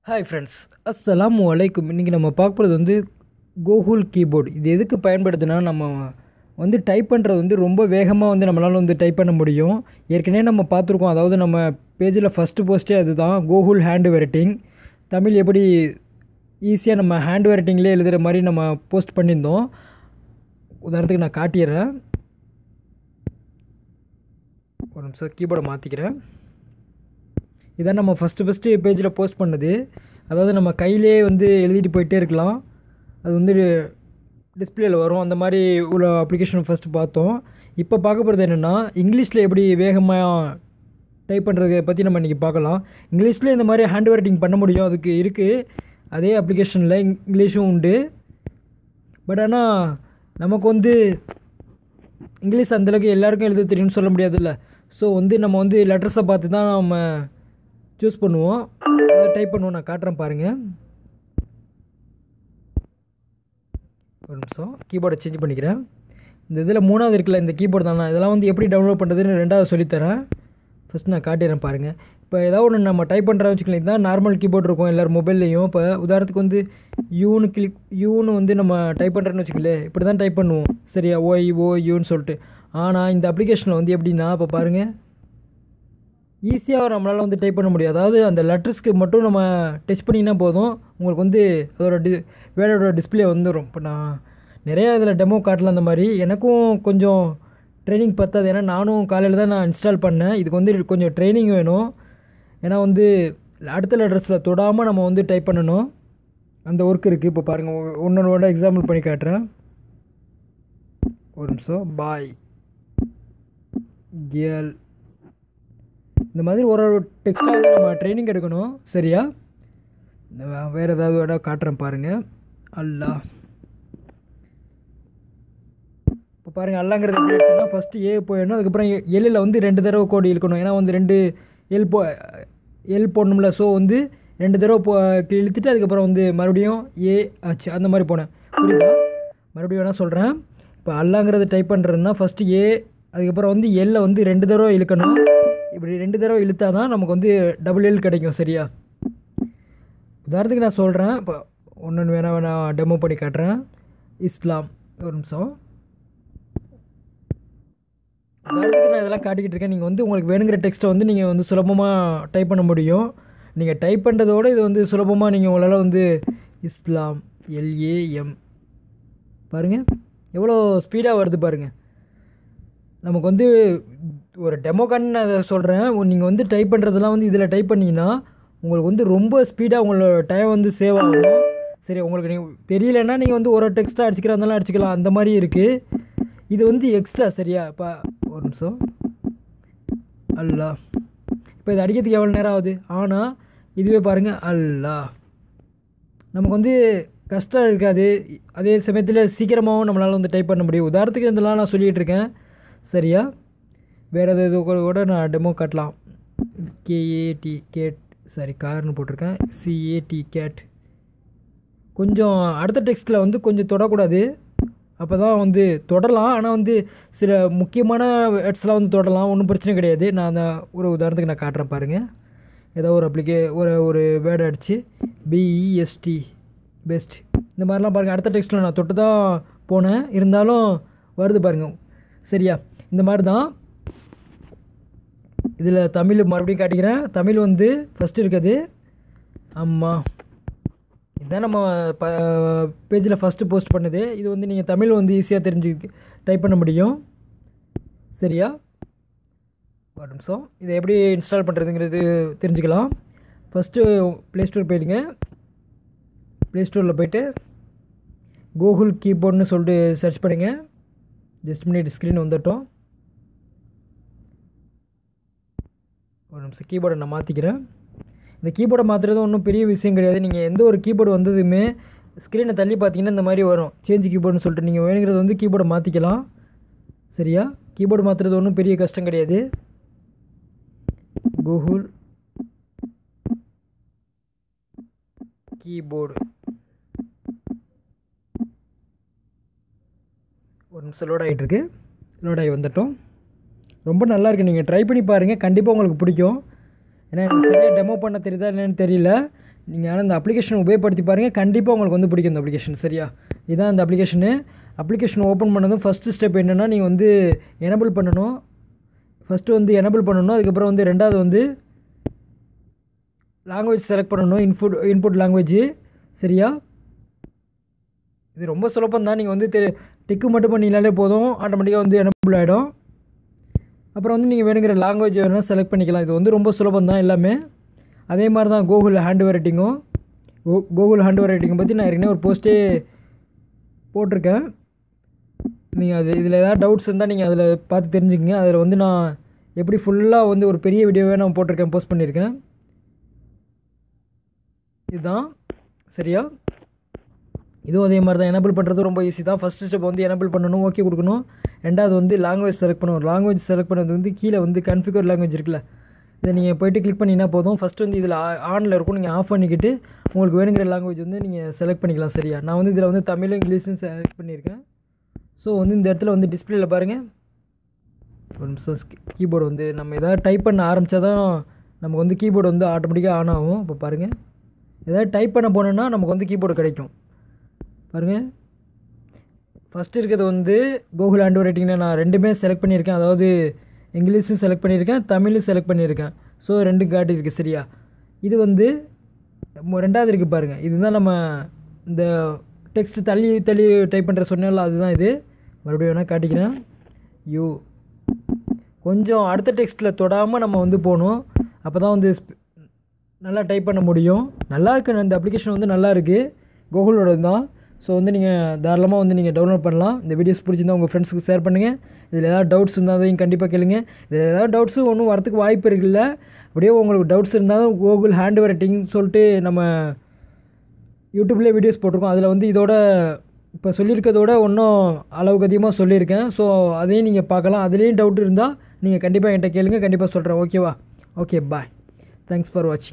Hi friends, அஸ்ஸலாமு அலைக்கும். இன்றைக்கி நம்ம பார்க்குறது வந்து கூகுள் கீபோர்டு. இது எதுக்கு பயன்படுதுன்னா, நம்ம வந்து டைப் பண்ணுறது வந்து ரொம்ப வேகமாக வந்து நம்மளால் வந்து டைப் பண்ண முடியும். ஏற்கனவே நம்ம பார்த்துருக்கோம். அதாவது நம்ம பேஜில் ஃபஸ்ட்டு போஸ்ட்டே அதுதான், கூகுள் ஹேண்ட் ரைட்டிங். தமிழ் எப்படி ஈஸியாக நம்ம ஹேண்ட் ரைட்டிங்லேயே எழுதுகிற மாதிரி நம்ம போஸ்ட் பண்ணியிருந்தோம். உதாரணத்துக்கு நான் காட்டிடுறேன். ஒரு நிமிஷம் கீபோர்டை மாற்றிக்கிறேன். இதான் நம்ம ஃபஸ்ட்டு பேஜில் போஸ்ட் பண்ணது. அதாவது நம்ம கையிலே வந்து எழுதிட்டு போயிட்டே இருக்கலாம். அது வந்து டிஸ்பிளேயில் வரும். அந்த மாதிரி உள்ள அப்ளிகேஷன் ஃபஸ்ட்டு பார்த்தோம். இப்போ பார்க்க போகிறது என்னென்னா, இங்கிலீஷில் எப்படி வேகமாக டைப் பண்ணுறதை பற்றி நம்ம இன்றைக்கி பார்க்கலாம். இங்கிலீஷில் இந்த மாதிரி ஹேண்ட் ரைட்டிங் பண்ண முடியும், அதுக்கு இருக்குது. அதே அப்ளிகேஷனில் இங்கிலீஷும் உண்டு. பட் ஆனால் நமக்கு வந்து இங்கிலீஷ் அந்தளவுக்கு எல்லாருக்கும் எழுத தெரியும்னு சொல்ல முடியாதுல்ல. ஸோ வந்து நம்ம வந்து லெட்டர்ஸை பார்த்து தான் நம்ம சூஸ் பண்ணுவோம், டைப் பண்ணுவோம். நான் காட்டுறேன் பாருங்கள். ஒரு நிமிஷம் கீபோர்டை சேஞ்ச் பண்ணிக்கிறேன். இந்த இதில் மூணாவது இருக்குல்ல, இந்த கீபோர்டு தானே. இதெல்லாம் வந்து எப்படி டவுன்லோட் பண்ணுறதுன்னு ரெண்டாவது சொல்லித்தரேன். ஃபஸ்ட் நான் காட்டிடுறேன் பாருங்கள். இப்போ ஏதாவது ஒன்று நம்ம டைப் பண்ணுறோம் வச்சுக்கலாம். இதுதான் நார்மல் கீபோர்டு இருக்கும் எல்லார் மொபைல்லையும். இப்போ உதாரணத்துக்கு வந்து யூன்னு வந்து நம்ம டைப் பண்ணுறேன்னு வச்சுக்கலேன், இப்படி தான் டைப் பண்ணுவோம். சரியா, யூன்னு சொல்லிட்டு. ஆனால் இந்த அப்ளிகேஷனில் வந்து எப்படின்னா, இப்போ பாருங்கள், ஈஸியாக நம்மளால் வந்து டைப் பண்ண முடியும். அதாவது அந்த லெட்டர்ஸ்க்கு மட்டும் நம்ம டச் பண்ணிங்கன்னா போதும், உங்களுக்கு வந்து அதோட வேர்டோட டிஸ்பிளே வந்துடும். இப்போ நான் நிறையா இதில் டெமோ காட்டலாம். அந்த மாதிரி எனக்கும் கொஞ்சம் ட்ரைனிங் பத்தாது. ஏன்னா நானும் காலையில் தான் நான் இன்ஸ்டால் பண்ணேன். இதுக்கு வந்து கொஞ்சம் ட்ரைனிங் வேணும். ஏன்னா வந்து அடுத்த லெட்டர்ஸில் தொடாமல் நம்ம வந்து டைப் பண்ணணும். அந்த ஒர்க் இருக்குது. இப்போ பாருங்கள், ஒன்றோட எக்ஸாம்பிள் பண்ணி காட்டுறேன். ஒரு நிமிஷம். பாய், கேர்ள், இந்த மாதிரி ஒரு டெக்ஸ்ட்டாக வந்து நம்ம ட்ரைனிங் எடுக்கணும். சரியா, வேறு ஏதாவது இடம் காட்டுறேன் பாருங்கள். அல்லா, இப்போ பாருங்கள், அல்லாங்கிறது எப்படி ஆச்சுன்னா, ஃபஸ்ட்டு ஏ போயிடணும். அதுக்கப்புறம் எல்லில் வந்து 2 தடவை கோடு இழுக்கணும். ஏன்னா வந்து 2 எல் போடணும்ல. ஸோ வந்து 2 தடவை இழுத்துட்டு அதுக்கப்புறம் வந்து மறுபடியும் ஏ ஆச்சு. அந்த மாதிரி போனேன். புரியுதா? மறுபடியும் வேணால் சொல்கிறேன். இப்போ அல்லாங்கிறது டைப் பண்ணுறதுன்னா ஃபஸ்ட்டு ஏ, அதுக்கப்புறம் வந்து எல்லை வந்து 2 தடவை இழுக்கணும். இப்படி 2 தடவை இழுத்தா தான் நமக்கு வந்து டபுள் எல் கிடைக்கும். சரியா, உதாரணத்துக்கு நான் சொல்கிறேன். இப்போ ஒன்று வேணால் டெமோ பண்ணி காட்டுறேன். இஸ்லாம். ஒரு நிமிஷம். உதாரணத்துக்கு நான் இதெல்லாம் காட்டிக்கிட்டு இருக்கேன். நீங்கள் வந்து உங்களுக்கு வேணுங்கிற டெக்ஸ்ட்டை வந்து நீங்கள் வந்து சுலபமாக டைப் பண்ண முடியும். நீங்கள் டைப் பண்ணுறதோடு இது வந்து சுலபமாக நீங்கள் உங்களால் வந்து இஸ்லாம், LAM, பாருங்கள் எவ்வளோ ஸ்பீடாக வருது பாருங்கள். நமக்கு வந்து ஒரு டெமோக்கான்னு நான் அதை சொல்கிறேன். நீங்கள் வந்து டைப் பண்ணுறதெல்லாம் வந்து இதில் டைப் பண்ணிங்கன்னா உங்களுக்கு வந்து ரொம்ப ஸ்பீடாக உங்களோட டைம் வந்து சேவ் ஆகும். சரி, உங்களுக்கு நீங்கள் தெரியலன்னா நீங்கள் வந்து ஒரு டெக்ஸ்ட்டாக அடிச்சிக்கிறதாலும் அடிச்சிக்கலாம். அந்த மாதிரி இருக்குது. இது வந்து எக்ஸ்ட்ரா. சரியா, இப்போ ஒரு நிமிஷம். அல்லா, இப்போ இது அடிக்கிறதுக்கு எவ்வளோ நேரம் ஆகுது. ஆனால் இதுவே பாருங்கள், அல்லா, நமக்கு வந்து கஷ்டம் இருக்காது. அதே சமயத்தில் சீக்கிரமாகவும் நம்மளால் வந்து டைப் பண்ண முடியும். உதாரணத்துக்கு இதெல்லாம் நான் சொல்லிகிட்டு இருக்கேன். சரியா, வேறு எது கூட நான் டெமோ காட்டலாம். கார்னு போட்டிருக்கேன். CAT. கொஞ்சம் அடுத்த டெக்ஸ்ட்டில் வந்து கொஞ்சம் தொடக்கூடாது. அப்போ தான் வந்து தொடலாம். ஆனால் வந்து சில முக்கியமான வேர்ட்ஸ்லாம் வந்து தொடலாம், ஒன்றும் பிரச்சனை கிடையாது. நான் அந்த ஒரு உதாரணத்துக்கு நான் காட்டுறேன் பாருங்கள். ஏதோ ஒரு ஒரு வேர்டு அடித்து BEST, பெஸ்ட், இந்த மாதிரிலாம் பாருங்கள். அடுத்த டெக்ஸ்ட்டில் நான் தொட்டு தான் போனேன், இருந்தாலும் வருது பாருங்கள். சரியா, இந்த மாதிரி தான் இதில் தமிழ் மறுபடியும் காட்டிக்கிறேன். தமிழ் வந்து ஃபஸ்ட்டு இருக்குது. அம்மா, இதுதான் நம்ம பேஜில் ஃபஸ்ட்டு போஸ்ட் பண்ணுது. இது வந்து நீங்கள் தமிழ் வந்து ஈஸியாக டைப் பண்ண முடியும். சரியா, ஒரு நிமிஷம். இதை எப்படி இன்ஸ்டால் பண்ணுறதுங்கிறது தெரிஞ்சுக்கலாம். ஃபஸ்ட்டு ப்ளே ஸ்டோர் போயிடுங்க. ப்ளே ஸ்டோரில் போய்ட்டு கூகுள் கீபோர்டுன்னு சொல்லிட்டு சர்ச் பண்ணுங்க. ஜஸ்ட் மினிட், ஸ்க்ரீன் வந்துட்டோம். ஒரு நிமிஷம், கீபோர்டை நான் மாற்றிக்கிறேன். இந்த கீபோர்டை மாற்றுறது ஒன்றும் பெரிய விஷயம் கிடையாது. நீங்கள் எந்த ஒரு கீபோர்டு வந்ததுமே ஸ்க்ரீனை தள்ளி பார்த்தீங்கன்னா இந்த மாதிரி வரும், சேஞ்ச் கீபோர்டுன்னு சொல்லிட்டு. நீங்கள் வேணுங்கிறது வந்து கீபோர்டை மாற்றிக்கலாம். சரியா, கீபோர்டு மாற்றுறது ஒன்றும் பெரிய கஷ்டம் கிடையாது. கூகுள் கீபோர்டு, ஒரு நிமிஷம் லோட் ஆகிட்டுருக்கு. லோட் ஆகி வந்துட்டோம். ரொம்ப நல்லாயிருக்கு. நீங்கள் ட்ரை பண்ணி பாருங்கள், கண்டிப்பாக உங்களுக்கு பிடிக்கும். ஏன்னா எனக்கு சரியாக டெமோ பண்ண தெரியுதா என்னன்னு தெரியல. நீங்கள் ஆனால் இந்த அப்ளிகேஷன் உபயோகப்படுத்தி பாருங்கள், கண்டிப்பாக உங்களுக்கு வந்து பிடிக்கும் இந்த அப்ளிகேஷன். சரியா, இதுதான் இந்த அப்ளிகேஷன் ஓப்பன் பண்ணதும் ஃபஸ்ட்டு ஸ்டெப் என்னென்னா நீங்கள் வந்து எனபிள் பண்ணணும். ஃபஸ்ட்டு வந்து எனபிள் பண்ணணும். அதுக்கப்புறம் வந்து ரெண்டாவது வந்து லாங்குவேஜ் செலக்ட் பண்ணணும், இன்புட் லாங்குவேஜ். சரியா, இது ரொம்ப சுலபம் தான். நீங்கள் வந்து டிக்கு மட்டும் பண்ணிங்களாலே போதும், ஆட்டோமேட்டிக்காக வந்து எனபிள் ஆகிடும். அப்புறம் வந்து நீங்கள் வேணுங்கிற லாங்குவேஜ் வேணால் செலக்ட் பண்ணிக்கலாம். இது வந்து ரொம்ப சுலபம் தான் எல்லாமே. அதே மாதிரி தான் கூகுள் ஹேண்ட் ரைட்டிங்கும். கூகுள் ஹேண்ட் ரைட்டிங்கை பற்றி நான் ஏற்கனவே ஒரு போஸ்ட்டே போட்டிருக்கேன். நீங்கள் இதில் ஏதாவது டவுட்ஸ் இருந்தால் நீங்கள் அதில் பார்த்து தெரிஞ்சுக்கங்க. அதில் வந்து நான் எப்படி ஃபுல்லாக வந்து ஒரு பெரிய வீடியோவே நான் போட்டிருக்கேன், போஸ்ட் பண்ணியிருக்கேன். இதுதான். சரியா, இதுவும் அதே மாதிரி தான். எனபிள் பண்ணுறது ரொம்ப ஈஸி தான். ஃபஸ்ட்டு ஸ்டெப் வந்து எனபிள் பண்ணணும், ஓகே கொடுக்கணும். ரெண்டாவது வந்து லாங்குவேஜ் செலக்ட் பண்ணணும். லாங்குவேஜ் செலக்ட் பண்ணது வந்து கீழே வந்து கன்ஃபிகர் லாங்குவேஜ் இருக்குல்ல, இதை நீங்கள் போய்ட்டு கிளிக் பண்ணிங்கன்னா போதும். ஃபஸ்ட்டு வந்து இதில் ஆனில் இருக்கும், நீங்கள் ஆஃப் பண்ணிக்கிட்டு உங்களுக்கு வேணுங்கிற லாங்குவேஜ் வந்து நீங்கள் செலக்ட் பண்ணிக்கலாம். சரியா, நான் வந்து இதில் வந்து தமிழும் இங்கிலீஷும் செலக்ட் பண்ணியிருக்கேன். ஸோ வந்து இந்த இடத்துல வந்து டிஸ்பிளேயில் பாருங்கள், ஒரு நிமிஷம். கீபோர்டு வந்து நம்ம எதாவது டைப் பண்ண ஆரம்பித்தா தான் நமக்கு வந்து கீபோர்டு வந்து ஆட்டோமேட்டிக்காக ஆன் ஆகும். இப்போ பாருங்கள், எதாவது டைப் பண்ண போனோன்னா நமக்கு வந்து கீபோர்டு கிடைக்கும். பாருங்கள், ஃபஸ்ட்டு இருக்கிறது வந்து கூகுள் ஹேண்ட் ரைட்டிங்கில் நான் ரெண்டுமே செலக்ட் பண்ணியிருக்கேன். அதாவது இங்கிலீஷும் செலக்ட் பண்ணியிருக்கேன், தமிழும் செலக்ட் பண்ணியிருக்கேன். ஸோ ரெண்டும் காட்டியிருக்கு. சரியா, இது வந்து ரெண்டாவது இருக்குது பாருங்கள். இதுதான் நம்ம இந்த டெக்ஸ்ட் தள்ளி டைப் பண்ணுற சொன்னால அதுதான் இது. மறுபடியும் வேணால் காட்டிக்கிறேன். கொஞ்சம் அடுத்த டெக்ஸ்ட்டில் தொடாமல் நம்ம வந்து போகணும், அப்போ தான் வந்து நல்லா டைப் பண்ண முடியும். நல்லா இருக்குது, இந்த அப்ளிகேஷன் வந்து நல்லா இருக்குது, கூகுளோட தான். ஸோ வந்து நீங்கள் தாராளமாக வந்து நீங்கள் டவுன்லோட் பண்ணலாம். இந்த வீடியோஸ் பிடிச்சிருந்தா உங்கள் ஃப்ரெண்ட்ஸுக்கு ஷேர் பண்ணுங்கள். இதில் ஏதாவது டவுட்ஸ் இருந்தால் அதையும் கண்டிப்பாக கேளுங்க. இதில் ஏதாவது டவுட்ஸு ஒன்றும் வரத்துக்கு வாய்ப்பு இருக்குல்ல. அப்படியே உங்களுக்கு டவுட்ஸ் இருந்தாலும் கூகுள் ஹேண்ட் ரைட்டிங்னு சொல்லிட்டு நம்ம யூடியூப்லேயே வீடியோஸ் போட்டிருக்கோம். அதில் வந்து இதோட இப்போ சொல்லியிருக்கிறதோட இன்னும் அளவுக்கு அதிகமாக சொல்லியிருக்கேன். ஸோ அதையும் நீங்கள் பார்க்கலாம். அதுலேயும் டவுட் இருந்தால் நீங்கள் கண்டிப்பாக என்கிட்ட கேளுங்க, கண்டிப்பாக சொல்கிறேன். ஓகேவா? Okay, bye. தேங்க்ஸ் ஃபார் வாட்சிங்.